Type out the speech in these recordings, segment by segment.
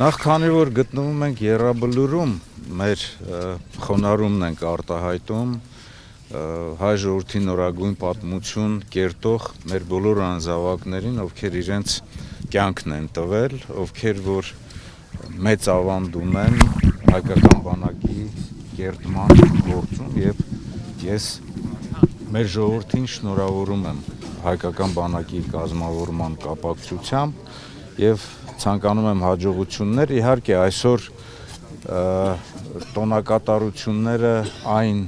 Նախ քանի որ գտնվում ենք Եռաբլուրում, մեր խոնարհումն ենք արտահայտում հայ ժողովրդի նորագույն պատմություն կերտող մեր բոլոր անձավակներին, ովքեր իրենց կյանքն են տվել, ովքեր որ մեծ ավանդ ունեն հայկական բանակի կերտման գործում, եւ ես մեր ժողովրդին շնորհավորում եմ հայկական բանակի կազմավորման կապակցությամբ եւ ցանկանում եմ հաջողություններ։ Իհարկե այսօր տոնակատարությունները այն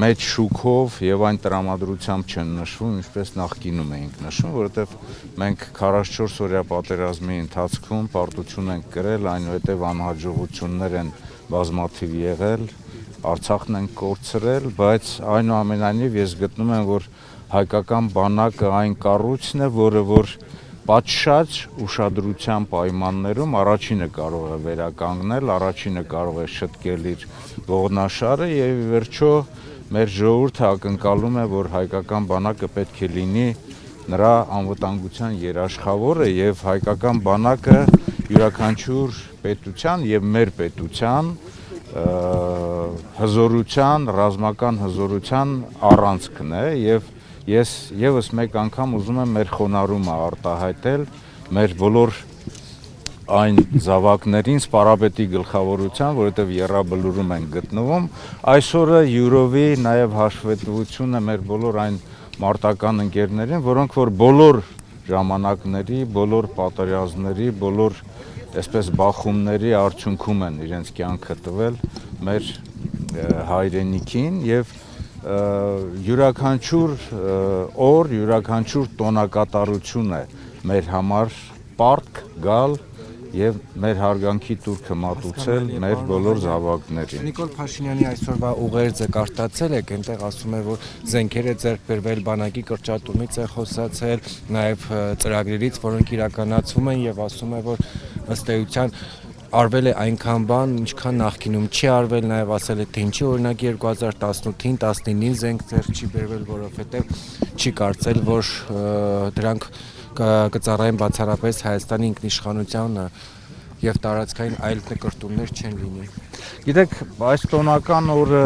մեծ շուքով եւ այն տրամադրությամբ չեն նշվում, ինչպես նախկինում էինք նշում, որովհետեւ մենք 44 օրյա պատերազմի ընթացքում պարտություն ենք կրել, այնուհետեւ անհաջողություններ են բազմաթիվ եղել, Արցախն ենք կորցրել, բայց այնուամենայնիվ ես գտնում եմ, որ հայկական բանակը այն կառույցն է, որը որ պատշաճ ուշադրության պայմաններում առաջինը կարող է վերականգնել, առաջինը կարող է շտկել իր ողնաշարը եւ ի վերջո մեր ժողովուրդը ակնկալում է, որ հայկական բանակը պետք է լինի նրա անվտանգության երաշխավորը եւ հայկական բանակը յուրաքանչյուր պետության եւ մեր պետության հզորության, ռազմական հզորության առանցքն է եւ ես եւս մեկ անգամ ուզում եմ մեր խոնարհումը արտահայտել մեր բոլոր այն զավակներին սպարապետի գլխավորության, որովհետեւ Եռաբլուրում են գտնվում, այսօրը յուրովի նաեւ հաշվետվությունը մեր բոլոր այն մարտական ընկերներին, որոնք որ բոլոր ժամանակների, բոլոր պատերազմների, բոլոր այսպես բախումների արդյունքում են իրենց կյանքը տվել մեր հայրենիքին եւ յուրաքանչյուր օր, յուրաքանչյուր տոնակատարություն է մեր համար պարտք գալ եւ մեր հարգանքի տուրքը մատուցել մեր բոլոր զավակներին։ Նիկոլ Փաշինյանի այսօրվա ուղերձը կարդացել եք, այնտեղ ասում է, որ զենքեր է ձեռք բերվել, բանակի կրճատումից է խոսացել, նաեւ ծրագրերից, որոնք իրականացվում են եւ ասում է, որ ըստ էության արվել է այնքան բան, ինչքան նախկինում չի արվել, նաեւ ասել է, թե ինչի օրինակ 2018-ին 19-ին զենք ձեռք չի բերվել, որովհետեւ չի կարծել, որ դրանք կծառայեն բացառապես Հայաստանի ինքնիշխանությանը եւ տարածքային այլ նկրտումներ չեն լինի։ Գիտեք, այս տոնական օրը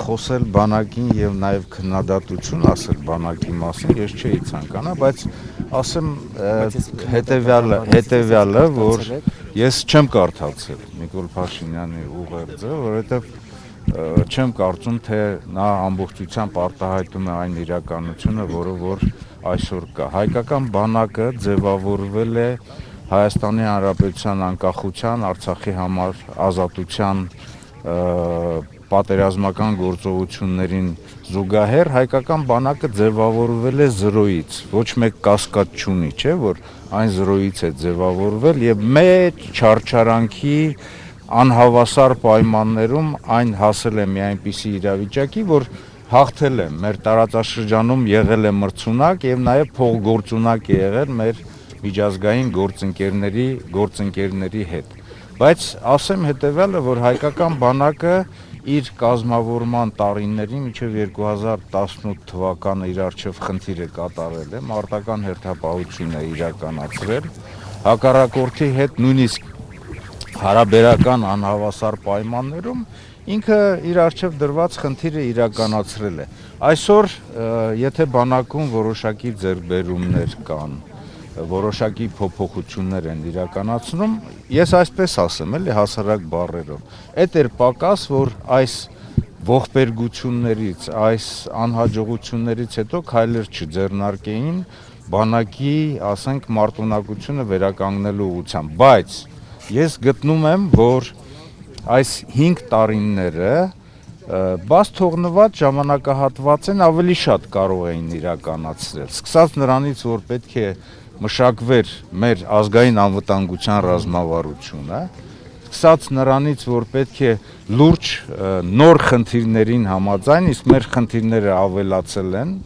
խոսել բանակին եւ նաեւ քննադատություն ասել բանակի մասին ես չէի ցանկանա, բայց ասեմ հետեւյալը, որ ես չեմ կարդացել Նիկոլ Փաշինյանի ուղերձը, որովհետեւ չեմ կարծում, թե նա ամբողջությամբ արտահայտում է այն իրականությունը, որը որ այսօր կա։ Հայկական բանակը ձևավորվել է Հայաստանի Հանրապետության անկախության, Արցախի համար ազատության պատերազմական գործողություններին զուգահեռ հայկական բանակը ձևավորվել է 0-ից, ոչ մեկ կասկած չունի, չէ, որ այն 0-ից է ձևավորվել եւ մեծ չարչարանքի անհավասար պայմաններում այն հասել է մի այնպիսի իրավիճակի, որ հաղթել է մեր տարածաշրջանում եղել է մրցունակ եւ նաեւ փոխգործունակ է եղել մեր միջազգային գործընկերների հետ։ Բայց ասեմ հետեւյալը, որ հայկական բանակը իր կազմավորման տարիներին մինչև 2018 թվականը իր արչև խնդիր է կատարել է, մարտական հերթապահություն է իրականացրել, հակառակորդի հետ նույնիսկ հարաբերական անհավասար պայմաններում ինքը իր արչև դրված խնդիրը իրականացրել է։ Այսօր եթե բանակում որոշակի ձեռքբերումներ կան, որոշակի փոփոխություններ են իրականացնում, ես այսպես ասեմ, էլի հասարակ բառերով, այդ էր պակաս, որ այս ողբերգություններից, այս անհաջողություններից հետո քայլեր չձեռնարկեին բանակի, ասենք, մարտունակությունը վերականգնելու ուղղությամբ, բայց ես գտնում եմ, որ այս 5 տարիները բաց թողնված ժամանակահատված են ավելի շատ կարող էին իրականացնել, սկսած նրանից, որ պետք է մշակվեր մեր ազգային անվտանգության ռազմավարությունը, սկսած նրանից, որ պետք է լուրջ նոր խնդիրներին համաձայն, իսկ մեր խնդիրները ավելացել են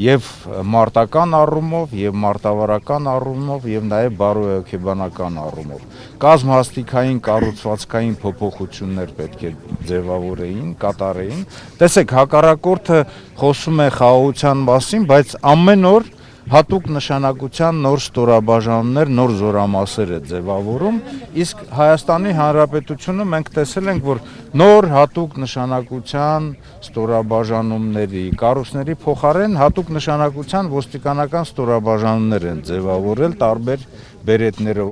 եւ մարտական առումով, եւ մարտավարական առումով, եւ նաեւ բարոյաքեբանական առումով։ Կազմհաստիկային կառուցվածքային փոփոխություններ պետք է ձևավորեին, կատարեին։ Տեսեք, հակառակորդը խոսում է խաղաղության մասին, բայց ամեն օր հատուկ նշանակության նոր ստորաբաժանումներ, նոր զորամասեր է ձևավորում, իսկ Հայաստանի Հանրապետությունում մենք տեսել ենք, որ նոր հատուկ նշանակության ստորաբաժանումների, կառույցների փոխարեն հատուկ նշանակության ոստիկանական ստորաբաժանումներ են ձևավորել տարբեր բերետներով,